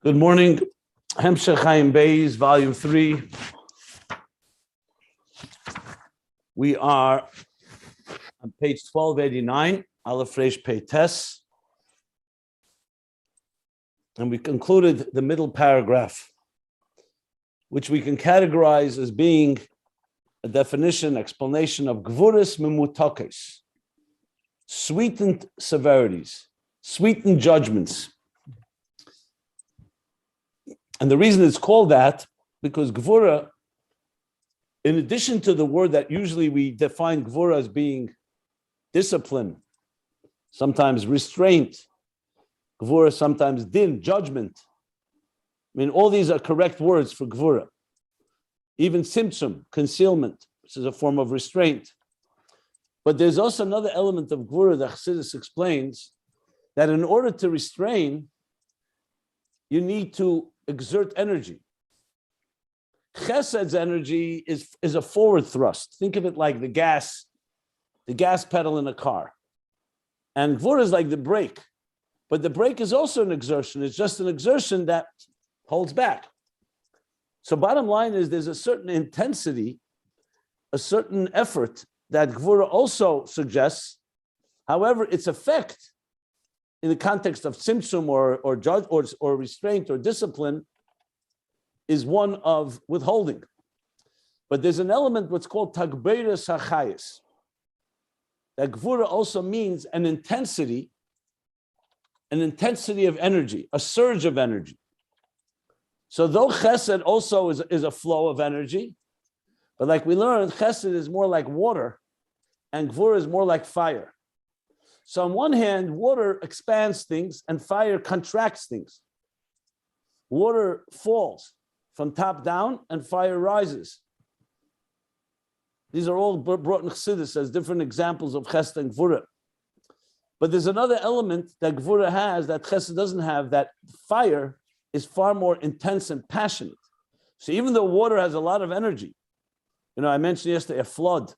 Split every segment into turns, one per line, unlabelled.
Good morning. Ayin Beis, Volume 3. We are on page 1289, Aleph Reish Pei Tes. And we concluded the middle paragraph, which we can categorize as being a definition, explanation of Gevurah Memutokes, sweetened severities, sweetened judgments. And the reason it's called that, because Gevurah, in addition to the word that usually we define Gevurah as being discipline, sometimes restraint, Gevurah sometimes din, judgment. I mean, all these are correct words for Gevurah. Even tzimtzum, concealment, which is a form of restraint. But there's also another element of Gevurah that Chassidus explains, that in order to restrain, you need to exert energy. Chesed's energy is a forward thrust. Think of it like the gas pedal in a car. And Gevurah is like the brake. But the brake is also an exertion. It's just an exertion that holds back. So bottom line is there's a certain intensity, a certain effort that Gevurah also suggests. However, its effect in the context of tzimtzum or judge or restraint or discipline is one of withholding. But there's an element what's called tagbeirus hachayis. That Gevurah also means an intensity of energy, a surge of energy. So though Chesed also is a flow of energy, but like we learned, Chesed is more like water and Gevurah is more like fire. So on one hand, water expands things and fire contracts things. Water falls from top down and fire rises. These are all brought in Chassidus as different examples of Chesed and Gevurah. But there's another element that Gevurah has that Chesed doesn't have, that fire is far more intense and passionate. So even though water has a lot of energy, I mentioned yesterday a flood.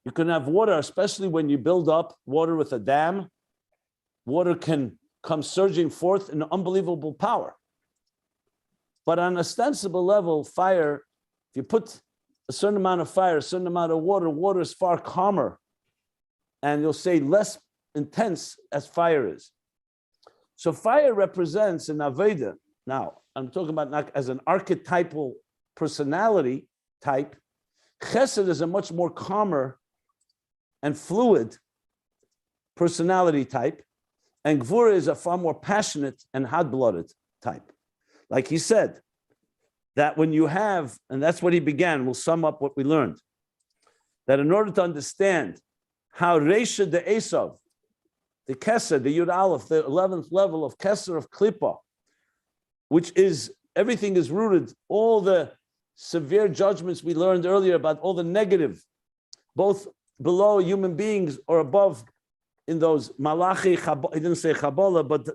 You can have water, especially when you build up water with a dam. Water can come surging forth in unbelievable power. But on an ostensible level, fire, if you put a certain amount of fire, a certain amount of water, water is far calmer. And you'll say less intense as fire is. So fire represents an Aveda. Now, I'm talking about not as an archetypal personality type. Chesed is a much more calmer and fluid personality type, and Gevurah is a far more passionate and hot-blooded type. Like he said, that when you have, and that's what he began, we'll sum up what we learned, that in order to understand how Reisha de Esav, the Chesed, the Yud Aleph, the 11th level of Chesed of Klippa, which is, everything is rooted, all the severe judgments we learned earlier about all the negative, both below human beings or above in those malachi, he didn't say Kabbalah, but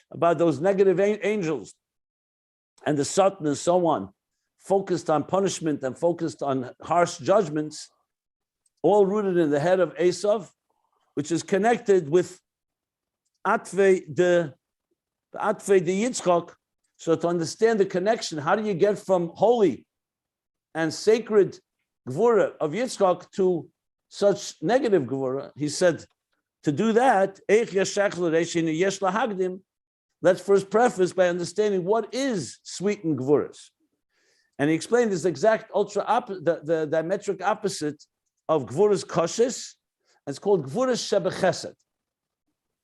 about those negative angels and the Satan and so on, focused on punishment and focused on harsh judgments, all rooted in the head of Esav, which is connected with Atvei de Yitzchak. So to understand the connection, how do you get from holy and sacred Gevurah of Yitzchak to such negative Gevurah? He said, to do that, let's first preface by understanding what is sweetened Gevurahs. And he explained this exact the diametric opposite of Gevurah's koshes. It's called Gevurah Shebechesed.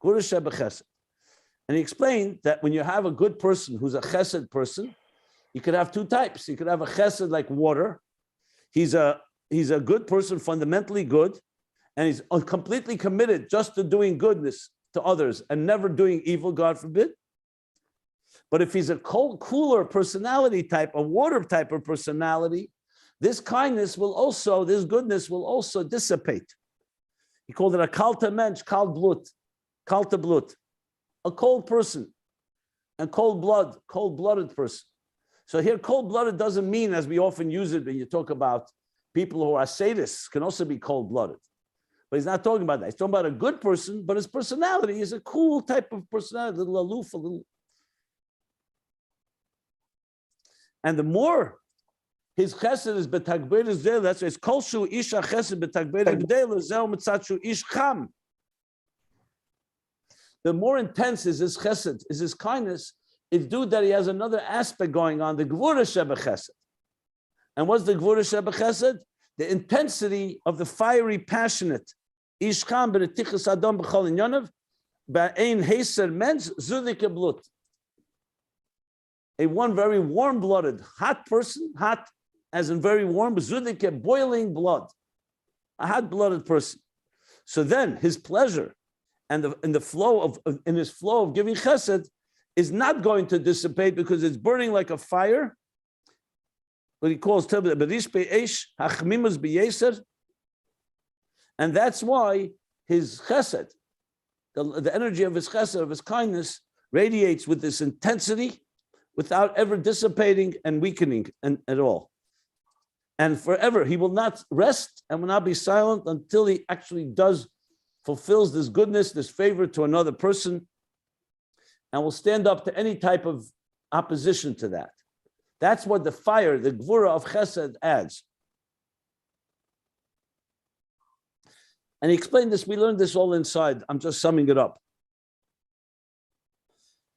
Gevurah Shebechesed. And he explained that when you have a good person who's a Chesed person, you could have two types. You could have a Chesed like water. He's a good person, fundamentally good, and he's completely committed just to doing goodness to others and never doing evil, God forbid. But if he's a cooler personality type, a water type of personality, this goodness will also dissipate. He called it a kalte mensch, kalte blut, a cold person, and cold-blooded person. So here, cold-blooded doesn't mean, as we often use it when you talk about people who are sadists, can also be cold-blooded. But he's not talking about that. He's talking about a good person, but his personality is a cool type of personality, a little aloof, a little And the more his chesed is betagber gdela, that's why it's kolshu isha chesed betagber gdela zeh mitzatshu ish cham. The more intense is his chesed, is his kindness, it's due that he has another aspect going on, the Gevurah sheba chesed. And what's the Gevurah sheba chesed? The intensity of the fiery, passionate ish cham b'netichas adam b'chol inyonav ba'ein heiser mens zudike blut. A one very warm-blooded, hot person, hot as in very warm, zudike, boiling blood, a hot-blooded person. So then his pleasure and in his flow of giving chesed is not going to dissipate because it's burning like a fire. What he calls and that's why his chesed, the energy of his chesed, of his kindness, radiates with this intensity without ever dissipating and weakening at all. And forever, he will not rest and will not be silent until he actually fulfills this goodness, this favor to another person, and will stand up to any type of opposition to that. That's what the fire, the Gevurah of Chesed adds. And he explained this, we learned this all inside. I'm just summing it up.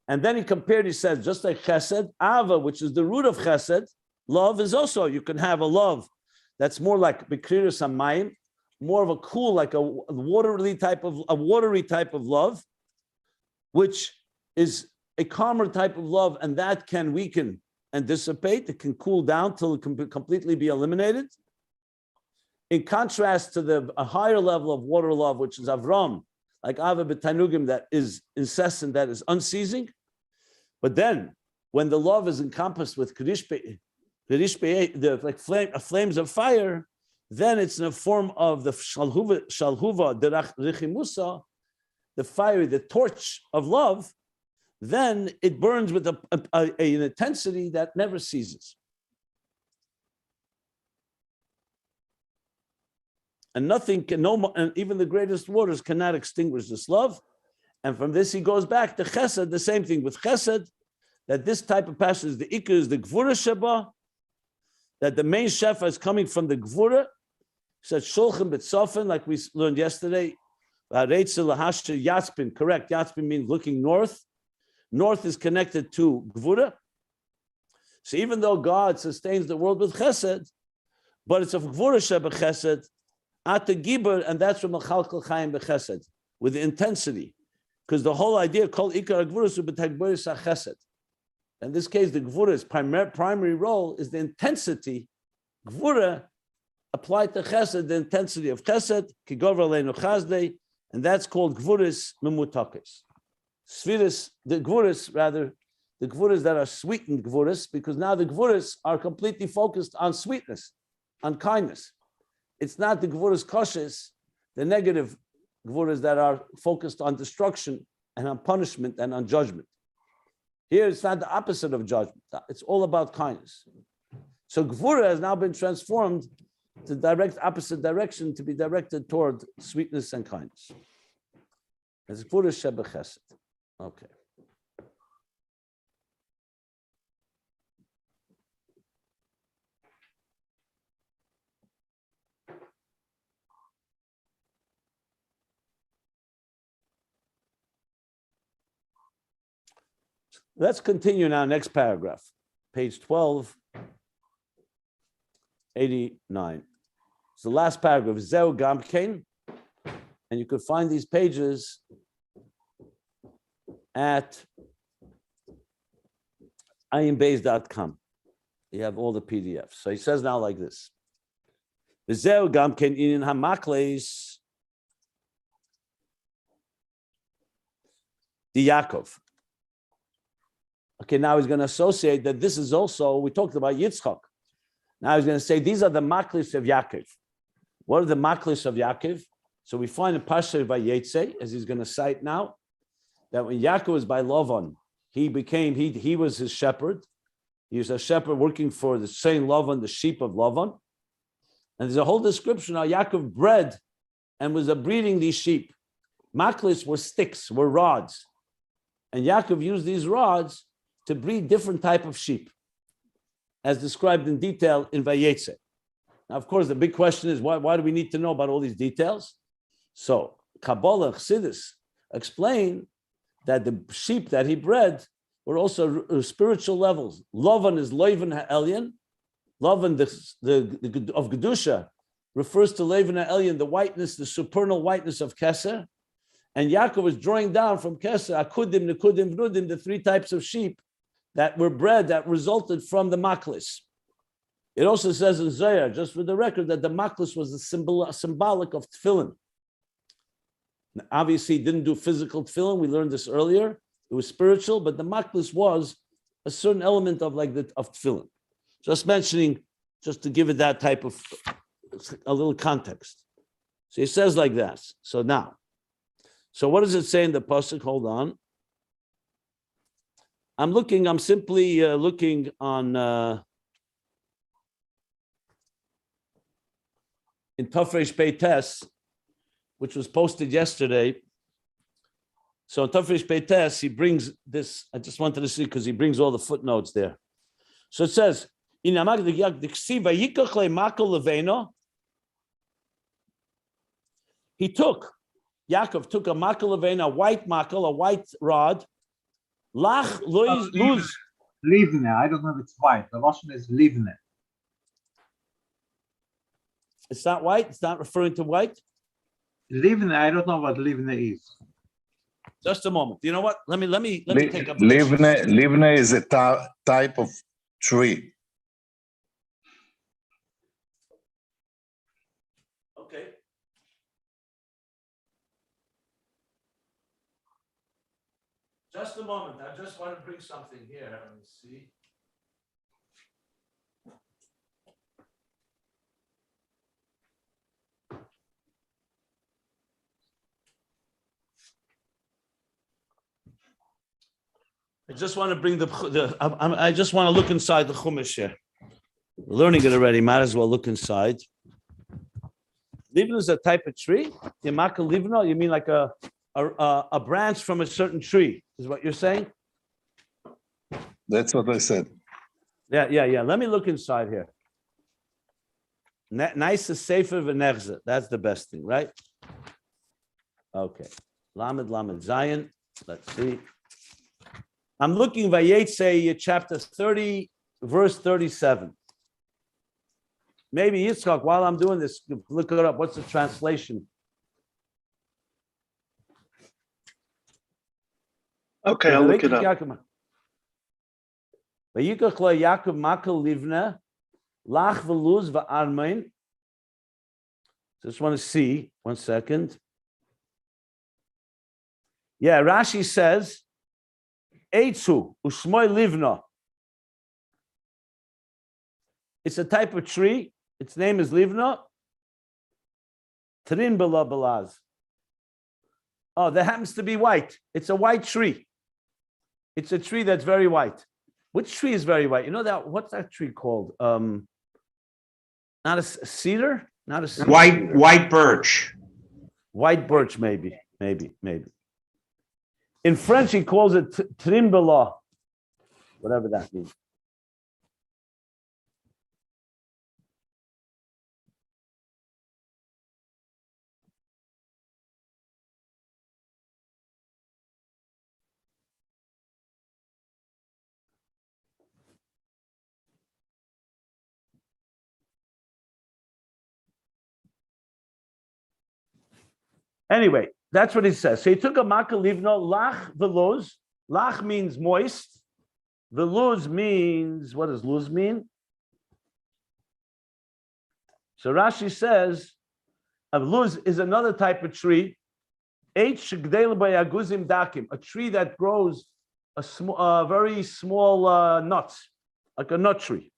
And then he compared, he says, just like Chesed, Ava, which is the root of Chesed, love is also, you can have a love that's more like Bikriris Hamayim, more of a cool, like a watery type of love, which is a calmer type of love, and that can weaken and dissipate. It can cool down till it can completely be eliminated. In contrast to a higher level of water love, which is Avram, like Ava B'Tanugim, that is incessant, that is unceasing. But then, when the love is encompassed with flames of fire, then it's in the form of the shalhuva derach richimusa, the fire, the torch of love. Then it burns with an intensity that never ceases. And nothing can, and even the greatest waters cannot extinguish this love. And from this, he goes back to Chesed, the same thing with Chesed, that this type of passion is the Ikar, is the Gevurah Sheba, that the main Shefa is coming from the Gevurah. Said Shulchan B'Tzofen, like we learned yesterday, Yatzpin, correct. Yatzpin means looking north. North is connected to Gevurah. So even though God sustains the world with Chesed, but it's of Gevurah Sheba Chesed, At the Gibur, and that's from Chalkal Chaim B'Chesed, with the intensity. Because the whole idea called Ikar Gevurah is B'Tagberis HaChesed. In this case, the Gevurah's primary role is the intensity. Gevurah applied to Chesed, the intensity of Chesed, Kigavra Leinu Chazdei, and that's called Gevurahs Memutakis. Sfiris, the Gevurahs that are sweetened Gevurahs, because now the Gevurahs are completely focused on sweetness, on kindness. It's not the Gevurahs koshes, the negative Gevurahs that are focused on destruction and on punishment and on judgment. Here it's not the opposite of judgment. It's all about kindness. So Gevurah has now been transformed to direct opposite direction, to be directed toward sweetness and kindness. It's Gevurah Sheba Chesed. Okay. Let's continue now, next paragraph, page 1289. It's the last paragraph, Zeu Gamkein, and you could find these pages at ayinbeis.com. You have all the PDFs. So he says now like this. Zeu Gamkein in hamakles the Yaakov. Okay, now he's going to associate that this is also, we talked about Yitzchak. Now he's going to say, these are the maklis of Yaakov. What are the maklis of Yaakov? So we find in Pasha Vayetze, as he's going to cite now, that when Yaakov was by Lavan, he was his shepherd. He was a shepherd working for the same Lavan, the sheep of Lavan. And there's a whole description how Yaakov bred and was breeding these sheep. Maklis were sticks, were rods. And Yaakov used these rods to breed different type of sheep. as described in detail in Vayetze. Now, of course, the big question is why do we need to know about all these details? So Kabbalah Chassidus explain that the sheep that he bred were also spiritual levels. Lavan is Loivan Ha'elyon. Lavan of Gedusha refers to Loivan Ha'elyon, the whiteness, the supernal whiteness of Keser. And Yaakov is drawing down from Keser, Akudim, Nekudim, Vnudim, the three types of sheep that were bred, that resulted from the maklis. It also says in Zohar, just for the record, that the maklis was symbolic of tefillin. Now, obviously, it didn't do physical tefillin. We learned this earlier. It was spiritual, but the maklis was a certain element of tefillin. Just mentioning, just to give it that type of a little context. So he says like that. So what does it say in the pasuk? Hold on. I'm simply looking on in Tafresh Peites, which was posted yesterday. So in Tafresh Peites, he brings this. I just wanted to see because he brings all the footnotes there. So it says, in Yaakov took a makel levena, a white makel, a white rod. Lach luz.
Livne. I don't know if it's white. The Russian is livne.
It's not white. It's not referring to white.
Livne. I don't know what livne is.
Just a moment. You know what? Let me take a
livne is a type of tree.
Okay. Just a moment. I just want to bring something here. Let me see. I just want to bring I just want to look inside the Chumash here. We're learning it already. Might as well look inside. Livna is a type of tree. Yamaka livna, you mean like a branch from a certain tree, is what you're saying?
That's what I said.
Yeah. Let me look inside here. Nice is safer than Nerza. That's the best thing, right? Okay. Lamed Zion. Let's see. I'm looking Vayetze chapter 30, verse 37. Maybe Yitzchak, while I'm doing this, look it up. What's the translation?
Okay, I'll look it up.
Vayikach lo Yaakov makel livna, lach v'luz v'armein. Just want to see, 1 second. Yeah, Rashi says, Eitzu ushmoy livna. It's a type of tree. Its name is livna. Trin bela belaz. Oh, that happens to be white. It's a white tree. It's a tree that's very white. Which tree is very white? You know that? What's that tree called? Not a cedar. Not a cedar.
White birch.
White birch, maybe. In French, he calls it trimbala, whatever that means. Anyway, that's what he says. So he took a makel livno, lach veloz. Lach means moist. Veloz means, what does luz mean? So Rashi says, luz is another type of tree. A tree that grows very small nuts, like a nut tree.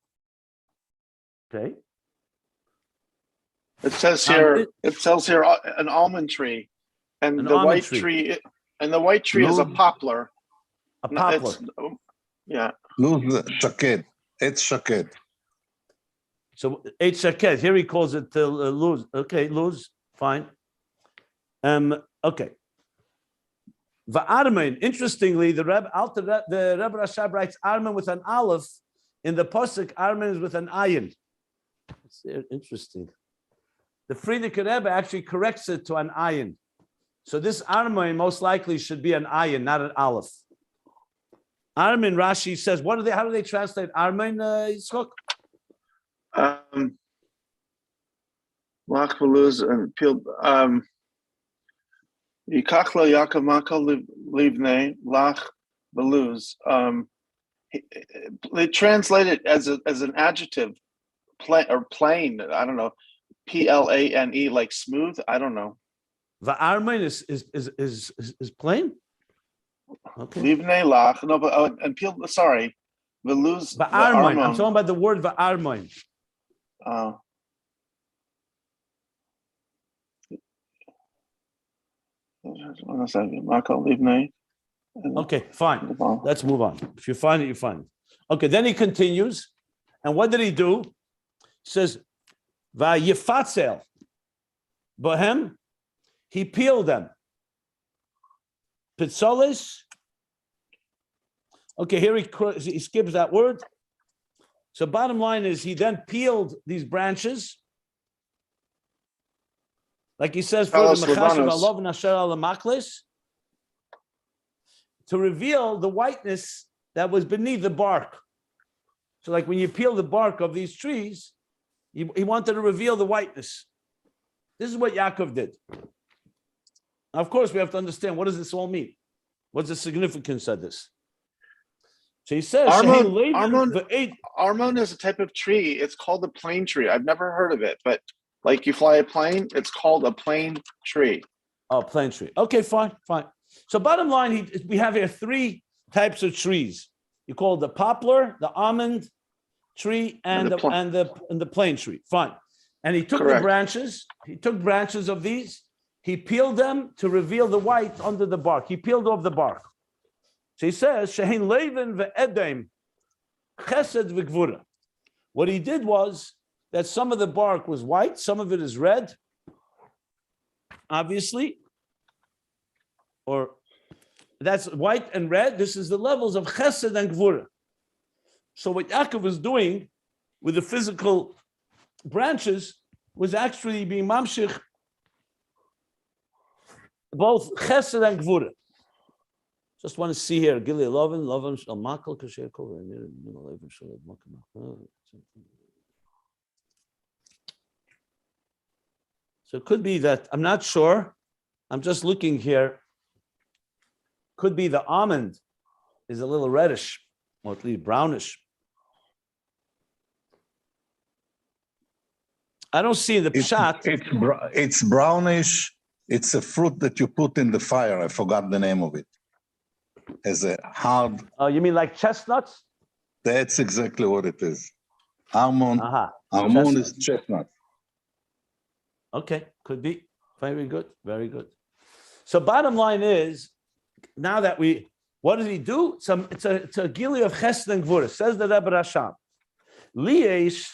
Okay.
It says here an almond tree, and the white tree is a poplar.
A poplar.
Yeah.
Luz shaked. It's shaked.
So it's shaked. Here he calls it luz. Okay, luz. Fine. Okay. Va'armein. Interestingly, the Rebbe Rashab writes armen with an aleph In the pasuk, Armin is with an ayin. It's interesting. The Frierdiker Rebbe actually corrects it to an ayin. So this Armin most likely should be an ayin, not an aleph. Armin, Rashi says, how do they translate Armin, Yitzchok?
Lach veluz and peeled. Yikachlo Yaakov Makal Livnei Lach veluz. They translate it as an adjective, plain. I don't know, plane, like smooth. I don't know.
The Armin is plain. Okay.
Livnei Lach. No, but and peel. Sorry, veluz.
The Armin. I'm talking about the word the Armin. Okay, fine. Let's move on. If you find it, you find it. Okay, then he continues. And what did he do? He says, Vayifatzel Bohem, he peeled them. Pitzolis. Okay, here he skips that word. So bottom line is he then peeled these branches. Like he says, for the to reveal the whiteness that was beneath the bark. So like when you peel the bark of these trees, he wanted to reveal the whiteness. This is what Yaakov did. Now, of course, we have to understand, what does this all mean? What's the significance of this? So he says,
Armon is a type of tree. It's called a plane tree. I've never heard of it, but like you fly a plane, it's called a plane tree.
Oh, plane tree. Okay, fine. So bottom line, we have here three types of trees. You call the poplar, the almond tree, and the plane tree. Fine. And he took the branches. He took branches of these. He peeled them to reveal the white under the bark. He peeled off the bark. So he says, Shehin Levin ve'edem Chesed v'Gevurah. What he did was that some of the bark was white, some of it is red, obviously, or that's white and red. This is the levels of Chesed and Gevurah. So what Yaakov was doing with the physical branches was actually being mamshich both Chesed and Gevurah. Just want to see here, Gili Lovan Shal Makal Kasher Kol. So it could be that, I'm not sure, I'm just looking here. Could be the almond is a little reddish, or at least brownish. I don't see the pshat.
It's brownish. It's a fruit that you put in the fire. I forgot the name of it. As a hard.
Oh, you mean like chestnuts?
That's exactly what it is. Almond. Almond is chestnut.
Okay, could be. Very good, very good. So bottom line is, now that what did he do? It's a gili of Chesed and Gevurah. Says the Rebbe Rasham. Liesh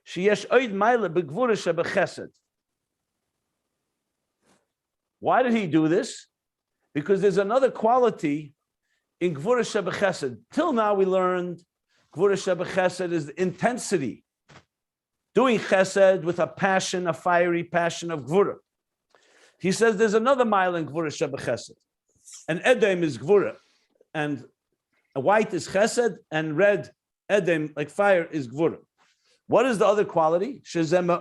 sheyesh oid maila begvurah shebechesed. Why did he do this? Because there's another quality in Gevurah shebechesed. Till now we learned Gevurah shebechesed is the intensity. Doing chesed with a passion, a fiery passion of Gevurah. He says there's another mile in Gevurah shebechesed. And edem is Gevurah. And white is chesed, and red, edem, like fire, is Gevurah. What is the other quality? That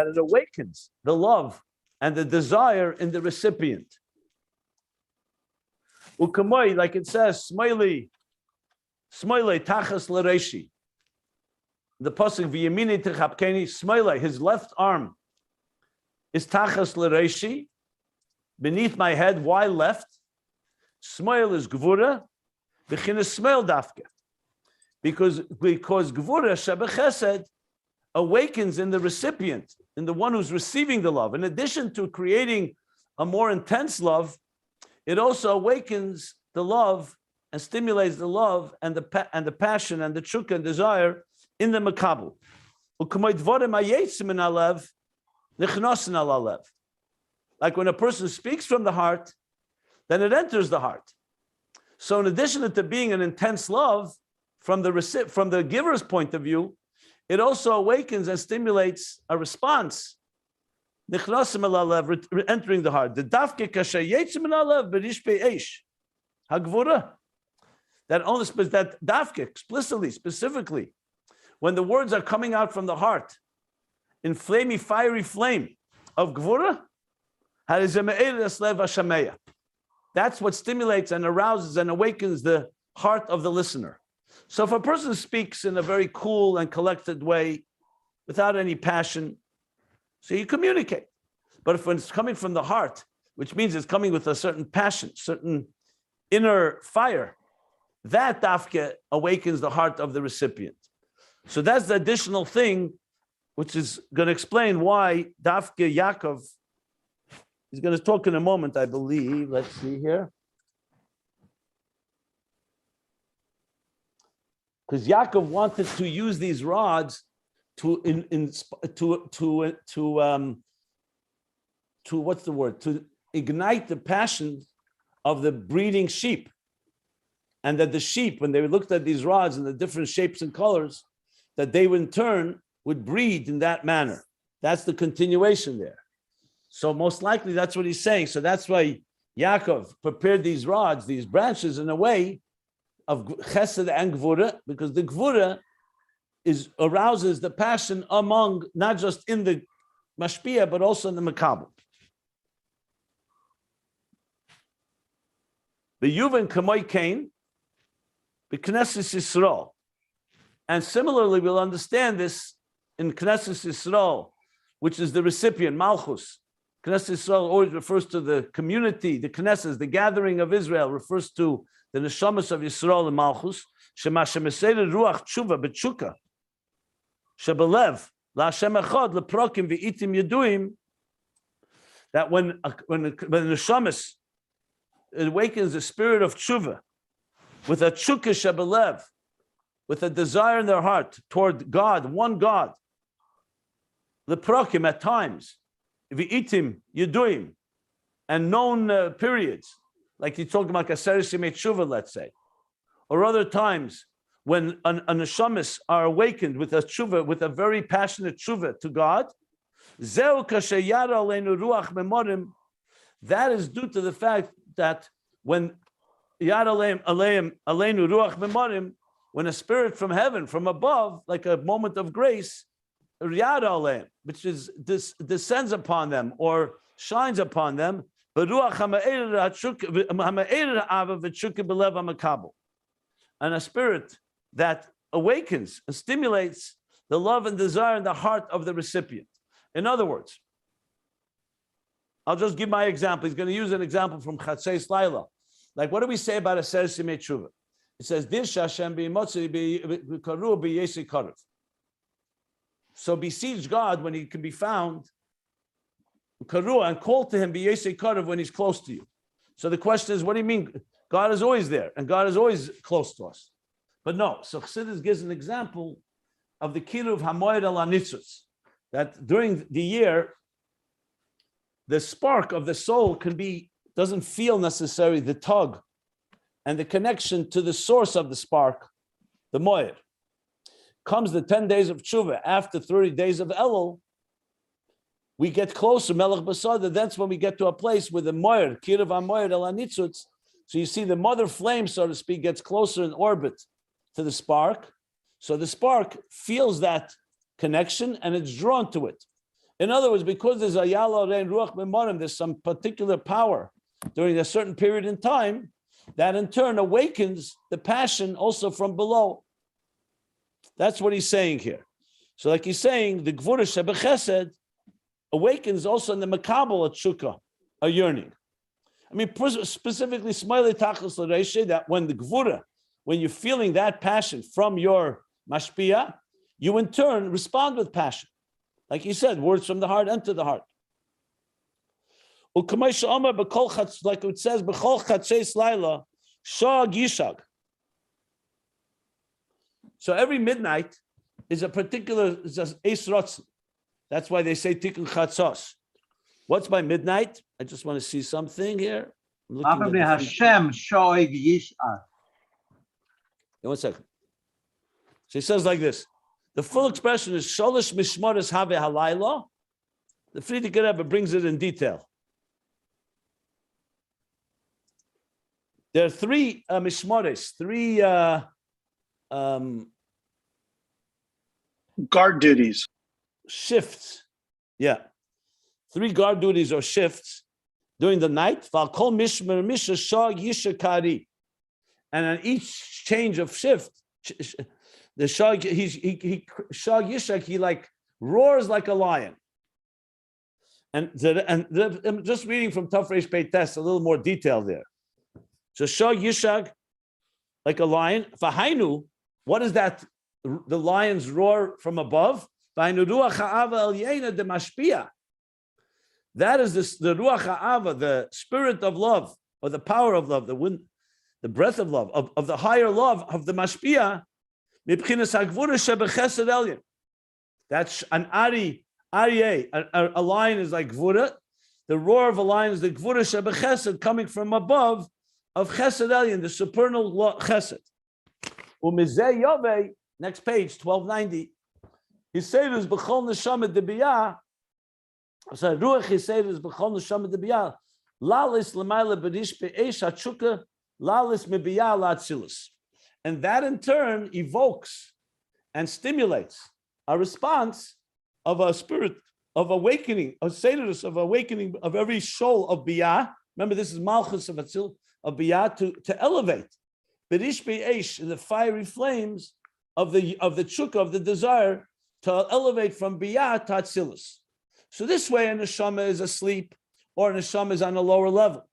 it awakens the love and the desire in the recipient. Ukamoy, like it says, Smiley tachas l'reishi. The pasuk v'yamini techapkeni, Smiley, his left arm is tachas l'reishi, beneath my head. Why left? Smile is Gevurah, b'chinas smile dafka. Because Gevurah shebechesed awakens in the recipient, in the one who's receiving the love. In addition to creating a more intense love, it also awakens the love and stimulates the love and the passion and the chukka and desire in the makabel. Like when a person speaks from the heart, then it enters the heart. So in addition to being an intense love from the giver's point of view, it also awakens and stimulates a response. Entering the heart. The dafke kasha yetzim min halev berishpei eish. Hagvura. That only that dafke explicitly, specifically, when the words are coming out from the heart in fiery flame of Gevurah, that's what stimulates and arouses and awakens the heart of the listener. So if a person speaks in a very cool and collected way, without any passion, so you communicate. But if when it's coming from the heart, which means it's coming with a certain passion, certain inner fire, that dafke awakens the heart of the recipient. So that's the additional thing, which is going to explain why dafke Yaakov, he's going to talk in a moment, I believe. Let's see here. Because Yaakov wanted to use these rods to what's the word? To ignite the passion of the breeding sheep. And that the sheep, when they looked at these rods in the different shapes and colors, that they in turn would breed in that manner. That's the continuation there. So most likely that's what he's saying. So that's why Yaakov prepared these rods, these branches, in a way of Chesed and Gevurah, because the Gevurah arouses the passion among, not just in the Mashpia, but also in the Makabel. The Yuvan Kamoy Kain, the Knesset Yisrael. And similarly, we'll understand this in Knesset Yisrael, which is the recipient, Malchus. Knesset Yisrael always refers to the community, the Knesset, the gathering of Israel, refers to the Neshamas of Yisrael and Malchus. Shema Shemeseder Ruach Tshuva B'Tshuka. Shebelev LaHashem Echad LeProkim V'itim Yeduim. That when the Neshamas, it awakens the spirit of Tshuva with a Tshuka Shebelev, with a desire in their heart toward God, one God. LeProkim at times, V'itim Yeduim, and known periods, like you're talking about Kaseres Yemei Tshuva, let's say, or other times when a neshamis are awakened with a tshuva, with a very passionate tshuva to God. Zeu kasheyara aleinu ruach memorim. That is due to the fact that when yara aleinu ruach memorim, when a spirit from heaven, from above, like a moment of grace, yara aleim, which is this descends upon them or shines upon them. And a spirit that awakens and stimulates the love and desire in the heart of the recipient. In other words, I'll just give my example. He's going to use an example from Chatzeis Laila. Like, what do we say about a Seres Yemei Tshuva? It says, Dish Hashem b'yimotzi b'karu b'yesi karev. So besiege God when he can be found, Karua, and call to him b'yesi karev when he's close to you. So the question is, what do you mean? God is always there, and God is always close to us. But no, so Chassidus gives an example of the kiruv hamoed al anitzutz, that during the year, the spark of the soul doesn't feel necessarily the tug and the connection to the source of the spark, the moed. Comes the 10 days of tshuva, after 30 days of Elul, we get closer, Melech Basada, that's when we get to a place where the moed, kiruv hamoed al anitzutz, so you see the mother flame, so to speak, gets closer in orbit to the spark. So the spark feels that connection and it's drawn to it. In other words, because there's a yala rein ruach memorim, there's some particular power during a certain period in time that in turn awakens the passion also from below. That's what he's saying here. So like he's saying, the Gevurah Shebechesed awakens also in the Makabel at Shukah, a yearning. I mean, specifically, Smailei Tachlis L'Reishe, that when the Gevurah, when you're feeling that passion from your mashpia, you in turn respond with passion. Like he said, words from the heart enter the heart. Like it says, B'chol Chatzeis Laila, Shag Yishag. So every midnight is a particular Eis Rotzen. That's why they say Tikkun Chatzos. What's by midnight? I just want to see something here. I'm looking
Probably
at the-
Hashem shoig yish'ar.
One second. So he says like this. The full expression is Sholish Mishmaris Have Halayla. The Frierdiker Rebbe brings it in detail. There are three mishmaris, three
Guard duties.
shifts. Yeah. Three guard duties or shifts during the night. And on each change of shift, the shag, he shag yishak, he like roars like a lion. And I'm just reading from Taf Reish Pei Tes, a little more detail there. So shag yishak, like a lion. Fahainu, what is that? The lion's roar from above. That is the ruach ha'ava, the spirit of love, or the power of love, the wind, the breath of love, of the higher love of the mashpia. That's an aryeh. A lion is like gvura. The roar of a lion is the gvura shebechesed, coming from above of chesed elyon, the supernal chesed. Umizeh yove, next page, 1290. He said is b'chol neshama debiyah. So ruach he said is b'chol neshama debiyah. Lalis l'mayla b'rish be'esh hatshuka lalis mebiyah la'atzilus. And that in turn evokes and stimulates a response of a spirit of awakening, a Chassidus of awakening of every soul of biyah. Remember, this is malchus of atzil of biyah to elevate. B'rish be'esh, in the fiery flames of the chukka, of the desire to elevate from biyah to atzilus. So this way, a neshama is asleep or a neshama is on a lower level.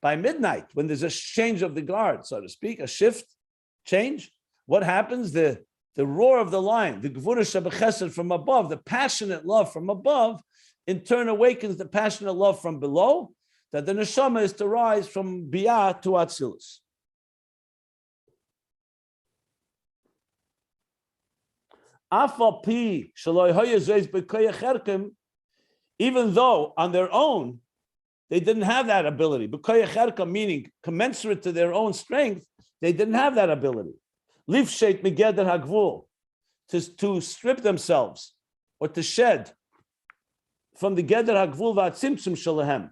By midnight, when there's a change of the guard, so to speak, a shift, change, what happens? The roar of the lion, the Gevurah Shebechesed from above, the passionate love from above, in turn awakens the passionate love from below, that the neshama is to rise from biyah to atzilus. Even though on their own they didn't have that ability, meaning commensurate to their own strength, they didn't have that ability. Lifshet migeder hagvul, to strip themselves or to shed from the geder hagvul va'atzimtzum shalahem.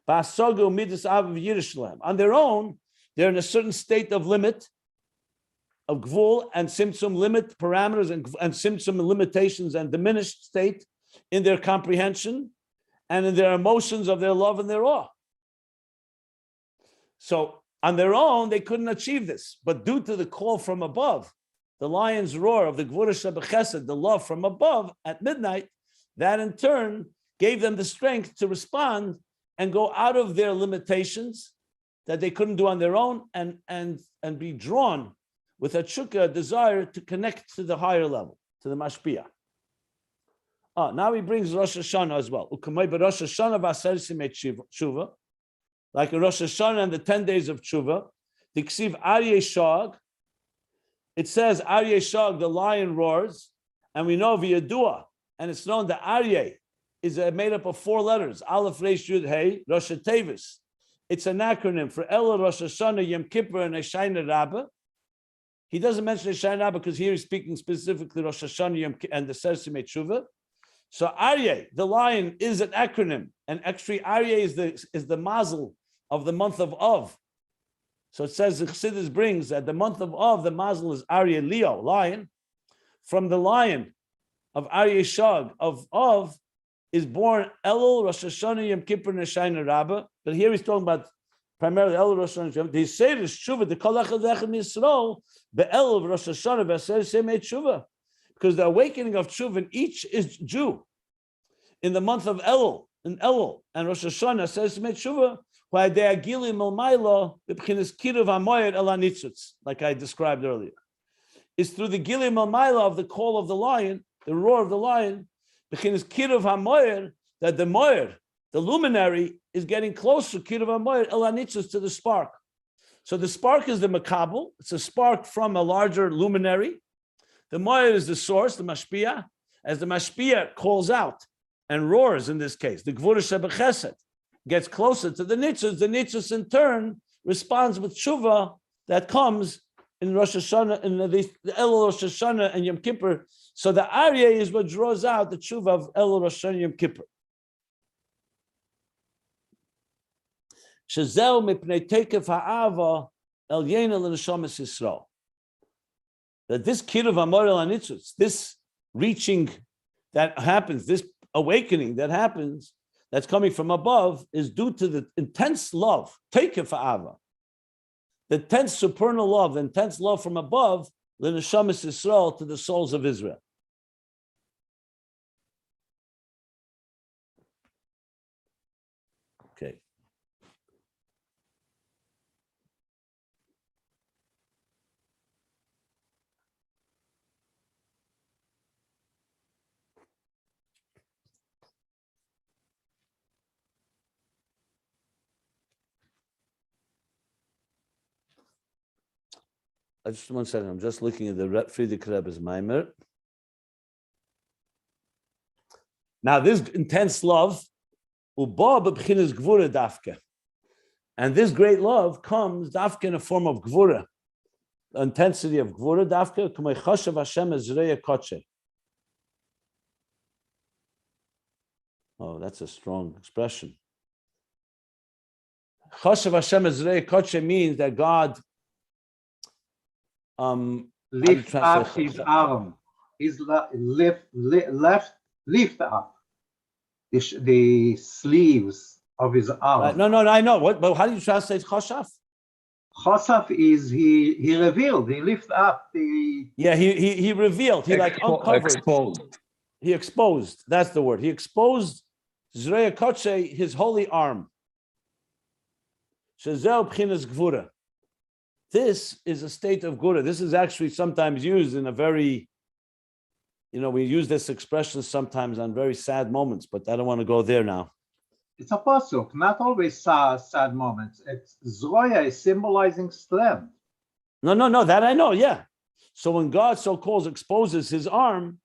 Ba'asagu midas aviv yirishalahem. On their own, they're in a certain state of limit, of gvul and simtzum, limit parameters and simtzum limitations and diminished state in their comprehension and in their emotions of their love and their awe. So on their own, they couldn't achieve this, but due to the call from above, the lion's roar of the Gevurah Shebechesed, the love from above at midnight, that in turn gave them the strength to respond and go out of their limitations that they couldn't do on their own and be drawn with a tshuka, a desire to connect to the higher level, to the mashpia. Now he brings Rosh Hashanah as well. Rosh Hashanah v'aser tshuva, like a Rosh Hashanah and the 10 days of tshuva. The ksiv Aryeh Shag. It says Aryeh Shag, the lion roars, and we know v'yadua, and it's known that Aryeh is made up of 4 letters: Aleph, Reish, Yud, Hey, Rosh Tevis. It's an acronym for Elul, Rosh Hashanah, Yom Kippur, and Hoshana Rabbah. He doesn't mention Hoshana Rabbah because here he's speaking specifically Rosh Hashanah, Yom Kippur, and the Sersimei Tshuva. So Aryeh, the lion, is an acronym, and actually Aryeh is the mazel of the month of Av. So it says the Chassidus brings that the month of Av, the mazel is Aryeh, Leo, lion. From the lion of Aryeh Shag of Av is born Elul, Rosh Hashanah, Yom Kippur, and Hoshana Rabbah. But here he's talking about primarily Elul, Rosh Hashanah. He said it's Tshuva, the Kol Echad Echad Yisrael, be'Elul, Rosh Hashanah, v'Aser Semei Tshuva. Because the awakening of Tshuva in each is Jew. In the month of Elul, and Rosh Hashanah says Tshuva, why they are gilim al-mailo, the b'chinas kiruv hamoyer el hanitzutz, like I described earlier. It's through the gilim al-mailo of the call of the lion, the roar of the lion, b'chinas kiruv hamoyer, that the moyer, the luminary, is getting closer, kiruv hamoyer el hanitzutz, to the spark. So the spark is the makabel. It's a spark from a larger luminary. The moyer is the source, the mashpia. As the mashpia calls out and roars, in this case, the Gevurah Shebechesed, gets closer to the nitzus in turn responds with tshuva that comes in Rosh Hashanah, in the Elul Rosh Hashanah and Yom Kippur. So the Aryeh is what draws out the tshuva of Elul Rosh Hashanah Yom Kippur. Shezeu mipnei tekef ha'ava el yena l'neshamas Yisrael. That this kid of Amorel Anitzutz, this reaching that happens, this awakening that happens, that's coming from above, is due to the intense love, tekef ha'ava, the intense supernal love, the intense love from above, l'neshamas Yisrael, to the souls of Israel. Okay. Just 1 second. I'm just looking at the Friedrich Rebbe's Maimer. Now, this intense love, and this great love comes dafka in a form of Gevurah, the intensity of Gevurah dafka. Oh, that's a strong expression. Chashav Hashem Ezrei Koche means that God
lift up his arm. His lift up the sleeves of his arm.
No, I know. But how do you translate chashav?
Chasaf is he revealed. He lift up the.
Yeah, he revealed. He uncovered.
Exposed.
He exposed. That's the word. He exposed Zrei Koche, his holy arm. Shezeu b'chinas Gevurah. This is a state of Gevurah. This is actually sometimes used in a very, we use this expression sometimes on very sad moments, but I don't want to go there now.
It's a pasuk, not always sad moments. It's Zoya is symbolizing strength.
No, that I know, yeah. So when God so-called exposes his arm,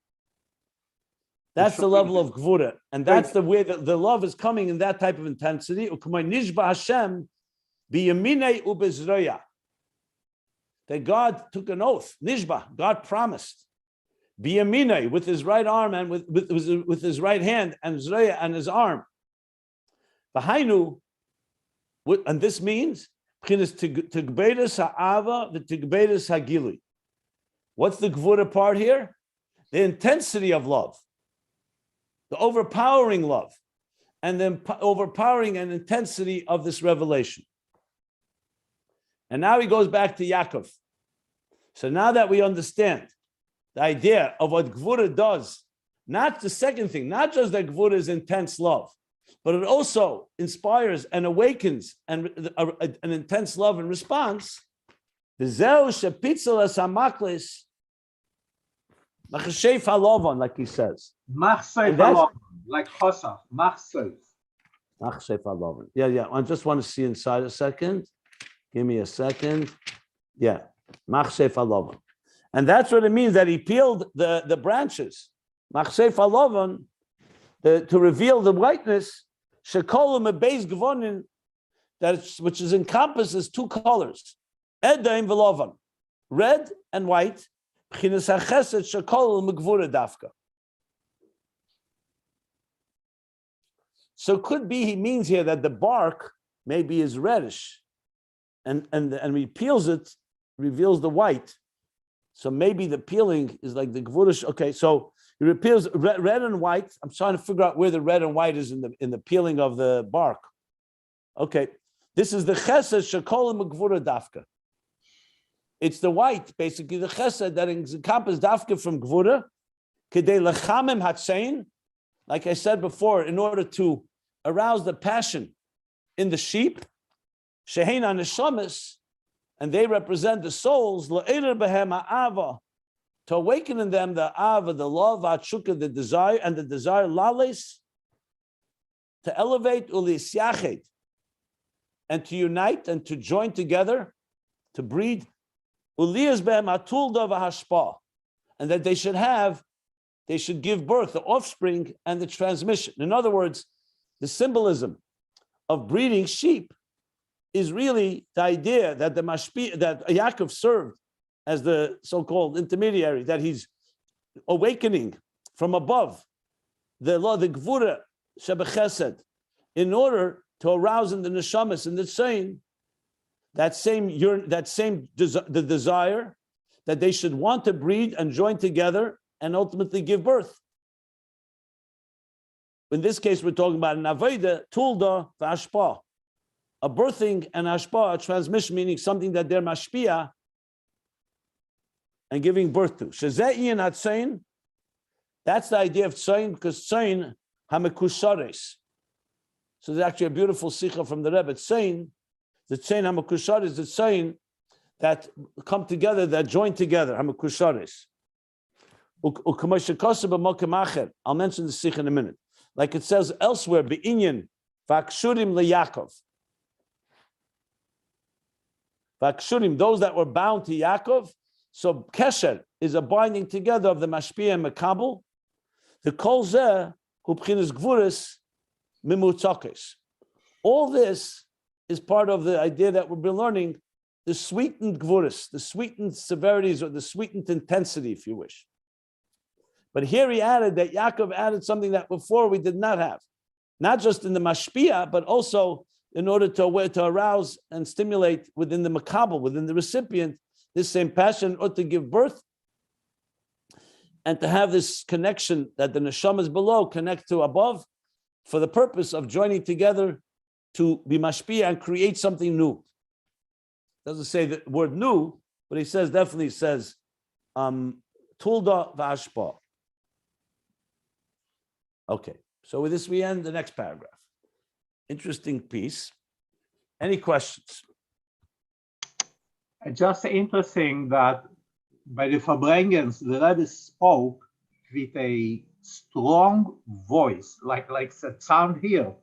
that's the level of Gevurah. And that's the way that the love is coming in that type of intensity. Nishba Hashem biyaminei ubezroya. That God took an oath, Nishba, God promised, Biyamine, with his right arm and with his right hand, and Zreya and his arm. Bahainu, and this means Tigbedes ha'ava, the Tigbedes ha'gili. What's the Gevurah part here? The intensity of love, the overpowering love, and the overpowering and intensity of this revelation. And now he goes back to Yaakov. So now that we understand the idea of what Gevurah does, not the second thing, not just that Gevurah is intense love, but it also inspires and awakens an intense love and response. Like he says.
Like Chosaf,
Machsef. Yeah. I just want to see inside a second. Give me a second. Yeah. Machsef Alovan. And that's what it means that he peeled the branches. Machsef Alovan, to reveal the whiteness, Shekolim Beis Gvonin, which is encompasses two colors. Edaim Velovan. Red and white. B'chinas HaChesed Shekolim Gevurah Dafka. So it could be he means here that the bark maybe is reddish. And he peels it, reveals the white. So maybe the peeling is like the Gevurah. Okay, so he repeals red and white. I'm trying to figure out where the red and white is in the peeling of the bark. Okay, this is the Chesed Shekolim Gevurah Dafka. It's the white, basically the Chesed that encompasses Dafka from Gevurah. Kedei lechamim hatzein, like I said before, in order to arouse the passion in the sheep. Shehein neshamis, and they represent the souls. Le'eler behem ha'ava, to awaken in them the ava, the love, atshuka, the desire, and the desire lales, to elevate ulisyachet, and to unite and to join together, to breed uliyas behem atulda v'hashpa, and that they should give birth, the offspring and the transmission. In other words, the symbolism of breeding sheep is really the idea that the mashpi that Yaakov served as the so-called intermediary, that he's awakening from above the law, the Gevurah Sheba Chesed, in order to arouse in the neshamas and the tzayin the desire that they should want to breed and join together and ultimately give birth. In this case, we're talking about an avodah, tulda, v'ashpa, a birthing and ashpa, a transmission, meaning something that they're mashpia and giving birth to. Sheze'in hatzayin, that's the idea of tzayin, because tzayin hamekushares. So there's actually a beautiful sikha from the Rebbe. Tzayin, the tzayin hamekushares, the tzayin that come together, that join together, hamekushares. I'll mention the sikha in a minute. Like it says elsewhere, be'inyan v'akshurim leYaakov. V'akshurim, those that were bound to Yaakov. So kesher is a binding together of the mashpia and makabel. The kol zeh hu b'chinas gvuras mimutzakes. All this is part of the idea that we've been learning, the sweetened gvuras, the sweetened severities, or the sweetened intensity, if you wish. But here he added that Yaakov added something that before we did not have, not just in the mashpia, but also in order to arouse and stimulate within the makabel, within the recipient, this same passion, or to give birth, and to have this connection that the neshamas below connect to above, for the purpose of joining together to be mashpia and create something new. Doesn't say the word new, but he says, definitely says, tulda v'ashpa. Okay, so with this we end the next paragraph. Interesting piece. Any questions?
Just interesting that by the Farbrengens, the Rebbe spoke with a strong voice, like the sound here,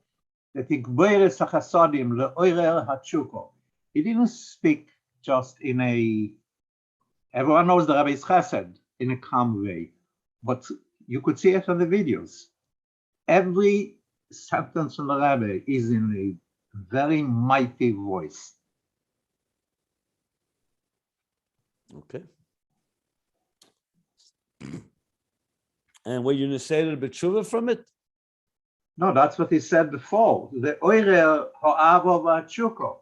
that Gevurah Chasadim le'orer hatshuko. He didn't speak just in a, everyone knows the Rebbe is Chesed, in a calm way, but you could see it on the videos. Every sentence from the Rebbe is in a very mighty voice.
Okay. And were you Neseder B'tshuva from it?
No, that's what he said before. The oirer ha'avo v'atshuko.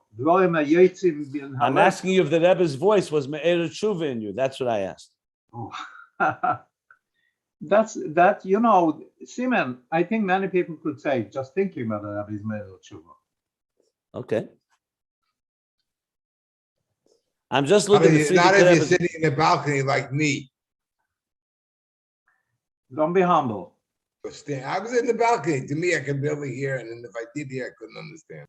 I'm asking you if the Rebbe's voice was Me'er Tshuva in you. That's what I asked.
Oh. That's Simon, I think many people could say, just thinking about the Rebbe's Me'er Tshuva.
Okay. I'm just looking to see
not if
the
you're
Rebbe's.
sitting in the balcony like me.
Don't be humble.
I was in the balcony. To me, I could barely hear, and if I did hear, I couldn't understand.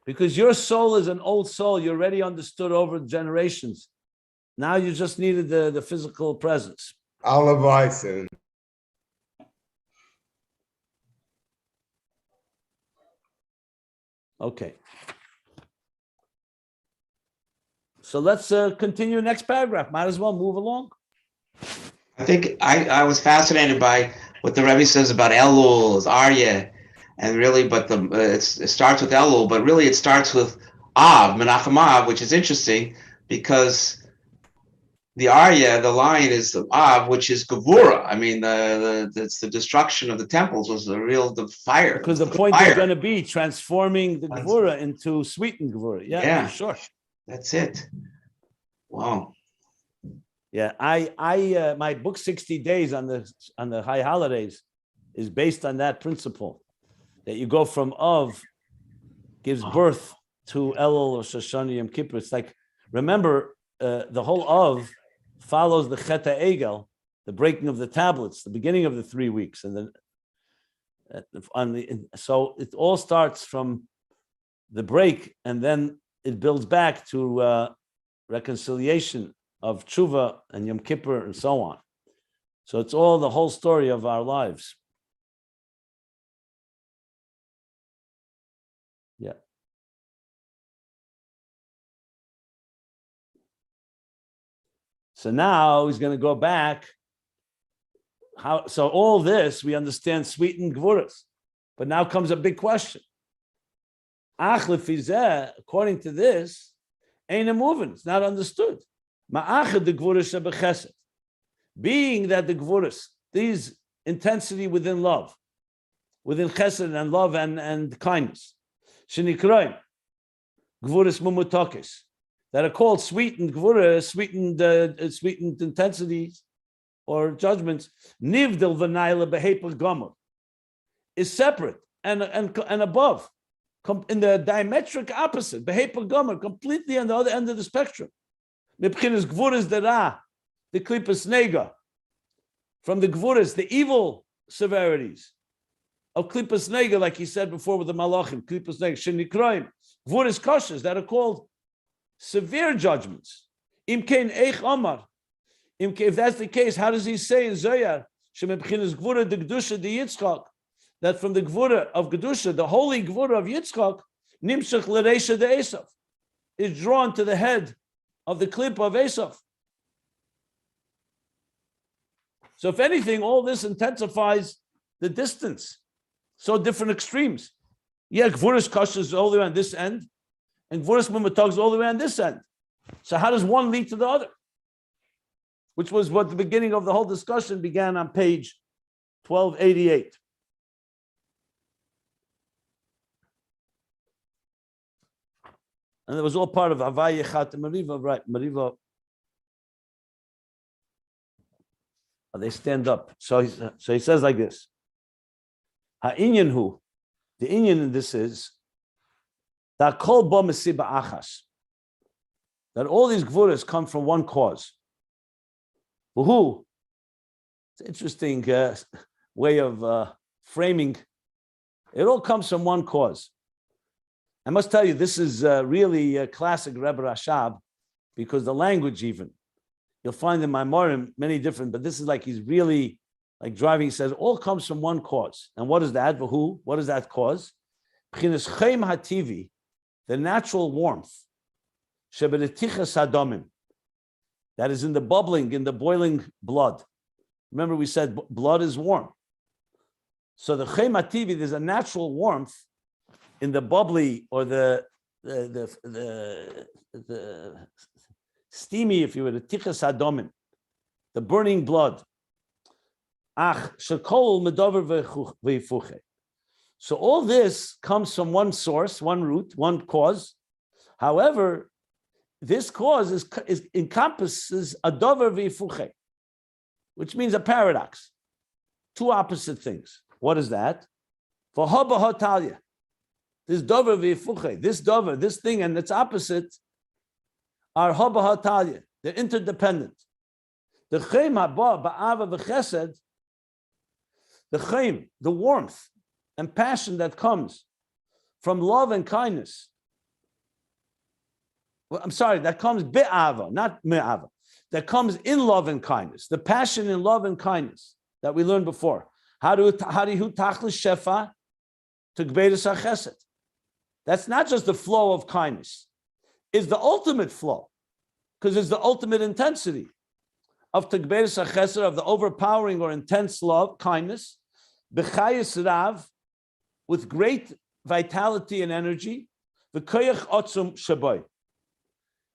Because your soul is an old soul. You already understood over generations. Now you just needed the physical presence.
Olive Eisen.
Okay. So let's continue next paragraph. Might as well move along.
I think I was fascinated by what the Rebbe says about Elul, Arya, and really, but it starts with Elul, but really it starts with Av, Menachem Av, which is interesting because the Arya, the lion, is the Av, which is Gevurah. I mean, it's the destruction of the temples was the fire.
Because the point is going to be transforming the Gevurah into sweetened Gevurah. Yeah, for sure.
That's it. Wow.
Yeah, I my book 60 Days on the high holidays is based on that principle, that you go from Av gives birth to Elul or Shoshana Yom Kippur. It's like, remember, the whole Av follows the Chet HaEgel, the breaking of the tablets, the beginning of the 3 weeks, and then so it all starts from the break, and then it builds back to reconciliation of tshuva and Yom Kippur and so on. So it's all the whole story of our lives. Yeah. So now he's going to go back. So all this, we understand sweetened Gevuras. But now comes a big question. According to this, ain't a moving. It's not understood. Being that the Gevurahs, these intensity within love, within Chesed and love and kindness, Shenikroim, Gevurahs mumutokis, that are called sweetened Gevurah, sweetened intensities or judgments, Nivdil v'naila beheper gomer, is separate and above, in the diametric opposite, beheper gomer, completely on the other end of the spectrum. Mibchinas Gevurahs dera, the klipas nega, from the Gevurahs, the evil severities of klipas nega, like he said before with the malachim, klipas nega, shenikroim, Gevurahs koshes, that are called severe judgments. Imkein eich omar. If that's the case, how does he say in Zohar, shemebchinas Gevurah de Gedusha de Yitzchak, that from the Gevurah of Gedusha, the holy Gevurah of Yitzchak, nimshach l'reisha de Esav, is drawn to the head of the clip of Esav. So if anything, all this intensifies the distance. So different extremes. Yeah, Gevurah's kosher is all the way on this end, and Gevurah's mumatog is all the way on this end. So how does one lead to the other? Which was what the beginning of the whole discussion began on page 1288. And it was all part of Havaya Chat Mariva, right? Mariva. They stand up. So he says like this. Ha'inyan hu. The inyan in this is that kol bo mesiba achas. That all these Gevurahs come from one cause. Who? It's an interesting way of framing. It all comes from one cause. I must tell you, this is really a classic Rebbe Rashab, because the language even, you'll find in my Morim many different, but this is like he's really like driving. He says, all comes from one cause. And what is that? Who? What is that cause? P'chinas chem hativi, the natural warmth, shebeletichas hadomim, that is in the bubbling, in the boiling blood. Remember we said blood is warm. So the chem hativi, there's a natural warmth in the bubbly or the steamy, if you will, the tichas hadomim, the burning blood. Ach shekol medover veifuche. So all this comes from one source, one root, one cause. However, this cause is encompasses a dover veifuche, which means a paradox. Two opposite things. What is that? For haba hotalia, this dover veifuche, this dover, this thing and its opposite are haba hotalia. They're interdependent. The chem haba ba'ava v'chesed, the chem, the warmth and passion that comes from love and kindness. Well, I'm sorry, that comes be'ava, not me'ava. That comes in love and kindness. The passion in love and kindness that we learned before. How do you tachlis shefa to gbeirus chesed? That's not just the flow of kindness. It's the ultimate flow, because it's the ultimate intensity of Tagberis HaChesed, of the overpowering or intense love, kindness, b'chayis rav, with great vitality and energy, v'koyach otzum shaboy,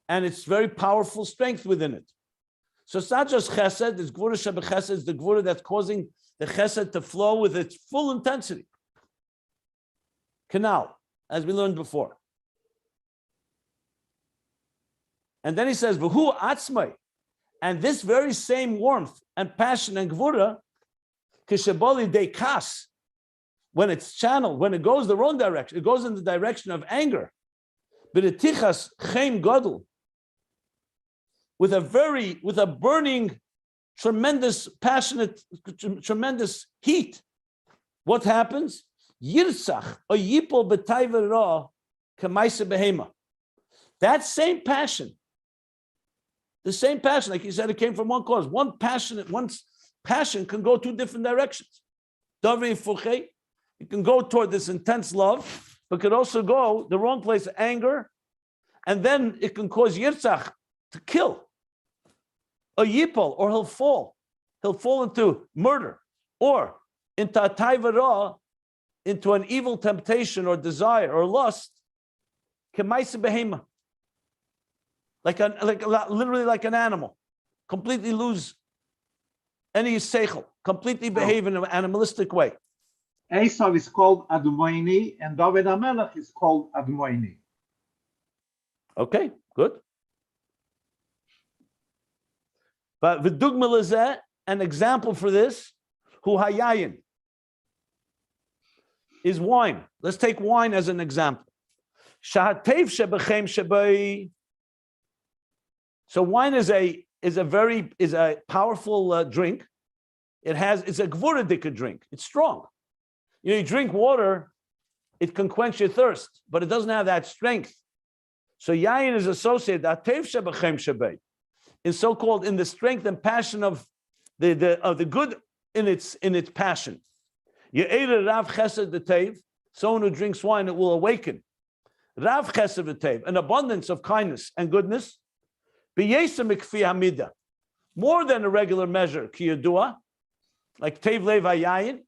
and it's very powerful strength within it. So it's not just Chesed, it's Gevurah Shebechesed, it's the Gevurah that's causing the Chesed to flow with its full intensity. Canal, as we learned before. And then he says, v'hu atzmai, and this very same warmth and passion and Gevurah, kishaboli de kas, when it's channeled, when it goes the wrong direction, it goes in the direction of anger. But it tichas chem gadol, with a burning, tremendous, passionate, tremendous heat. What happens? Yirsach or yipol b'tayva ra k'maisa behema. That same passion, the same passion, like he said, it came from one cause. One passion can go two different directions. Davi fuche, it can go toward this intense love, but could also go the wrong place, anger, and then it can cause yirsach, to kill. A yipol, or he'll fall into murder, or into a taivara, into an evil temptation or desire or lust, literally like an animal, completely lose any seichel, completely behave in an animalistic way.
Esau is called Admoini, and David HaMelech is called Admoini.
Okay, good. But v'dugma lezeh, an example for this, hu hayayin, is wine. Let's take wine as an example. Shahatev shebechem shebei. So wine is a powerful drink. It's a Gevurah drink. It's strong. You drink water, it can quench your thirst, but it doesn't have that strength. So yayin is associated is so-called in the strength and passion of the good in its passion. Rav Chesed v'tev, someone who drinks wine, it will awaken. Rav Chesed v'tev, an abundance of kindness and goodness. More than a regular measure, kiyadua, like tev lev hayayin,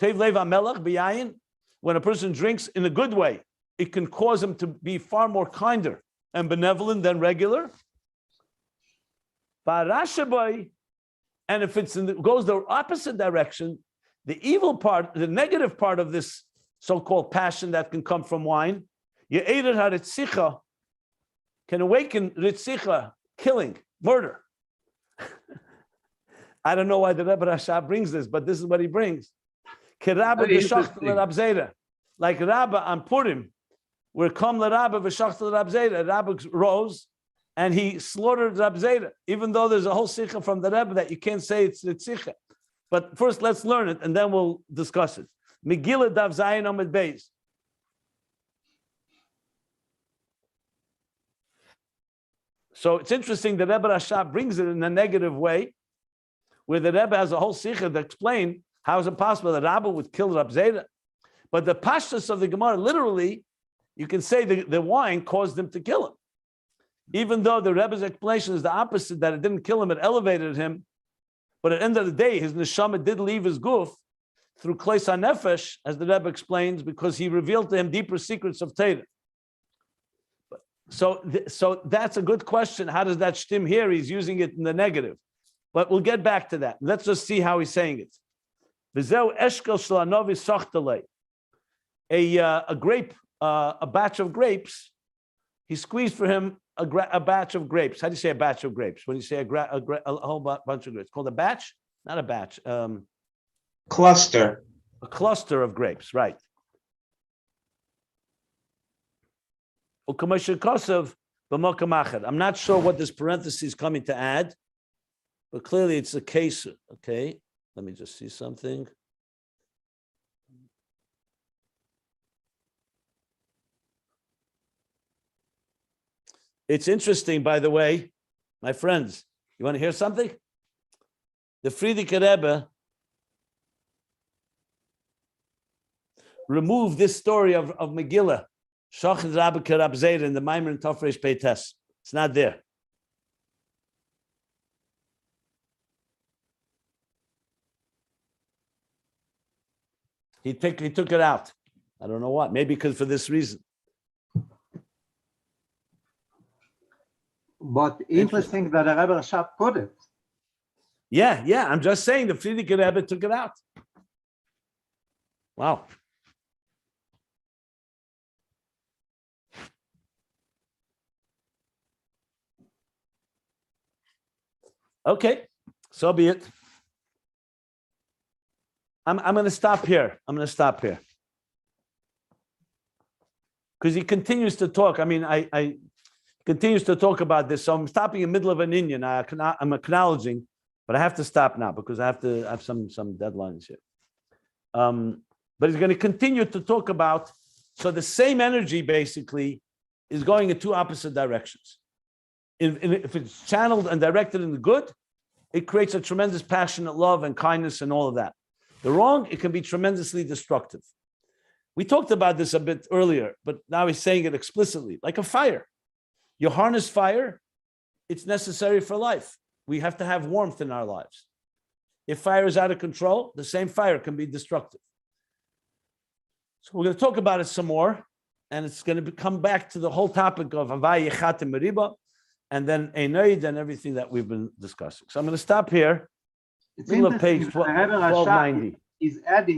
tev lev hamelech b'yayin. When a person drinks in a good way, it can cause him to be far more kinder and benevolent than regular. And if goes the opposite direction, the evil part, the negative part of this so-called passion that can come from wine, can awaken ritzicha, killing, murder. I don't know why the Rebbe Rashab brings this, but this is what he brings. Like Rabbi on Purim, where come the Rabbi v'shachtel Rabzeda, Rabbi rose and he slaughtered Rabzeda, even though there's a whole sikha from the Rebbe that you can't say it's sikha. But first, let's learn it, and then we'll discuss it. Megillah Dav Zayin Ayin Beis. So it's interesting that Rebbe Rashab brings it in a negative way, where the Rebbe has a whole sikha to explain how is it possible that Rabbi would kill Rabzeda. But the pashtus of the Gemara, literally, you can say the wine caused him to kill him. Even though the Rebbe's explanation is the opposite, that it didn't kill him, it elevated him. But at the end of the day, his neshama did leave his guf through Kleis HaNefesh, as the Rebbe explains, because he revealed to him deeper secrets of Torah. So that's a good question. How does that shtim here? He's using it in the negative. But we'll get back to that. Let's just see how he's saying it. A grape, a batch of grapes, he squeezed for him a batch of grapes. How do you say a batch of grapes? When you say a whole bunch of grapes, it's called a batch? Not a batch.
Cluster.
A cluster of grapes, right. I'm not sure what this parenthesis is coming to add, but clearly it's a case. Okay, let me just see something. It's interesting, by the way, my friends. You want to hear something? The Frierdiker Rebbe removed this story of Megillah, Shachid Rabbi Kerab Zayr in the Maimer and Tafresh Peites. It's not there. He took it out. I don't know what. Maybe because for this reason.
But interesting that the Rebbe Rashab put it.
Yeah. I'm just saying the Frierdiker Rebbe took it out. Wow. Okay, so be it. I'm going to stop here. Because he continues to talk. I mean, I continues to talk about this. So I'm stopping in the middle of an Indian. I'm acknowledging, but I have to stop now because I have to have some deadlines here. But he's going to continue to talk about, so the same energy basically is going in two opposite directions. If it's channeled and directed in the good, it creates a tremendous passionate love and kindness and all of that. The wrong, it can be tremendously destructive. We talked about this a bit earlier, but now he's saying it explicitly, like a fire. You harness fire, it's necessary for life. We have to have warmth in our lives. If fire is out of control, the same fire can be destructive. So we're going to talk about it some more, and it's going to come back to the whole topic of Havaya Chatim Meriba, and then Einoid and everything that we've been discussing. So I'm going to stop here.
It's
Middle of page
interesting that the Rebbe
1290.
Rasha is adding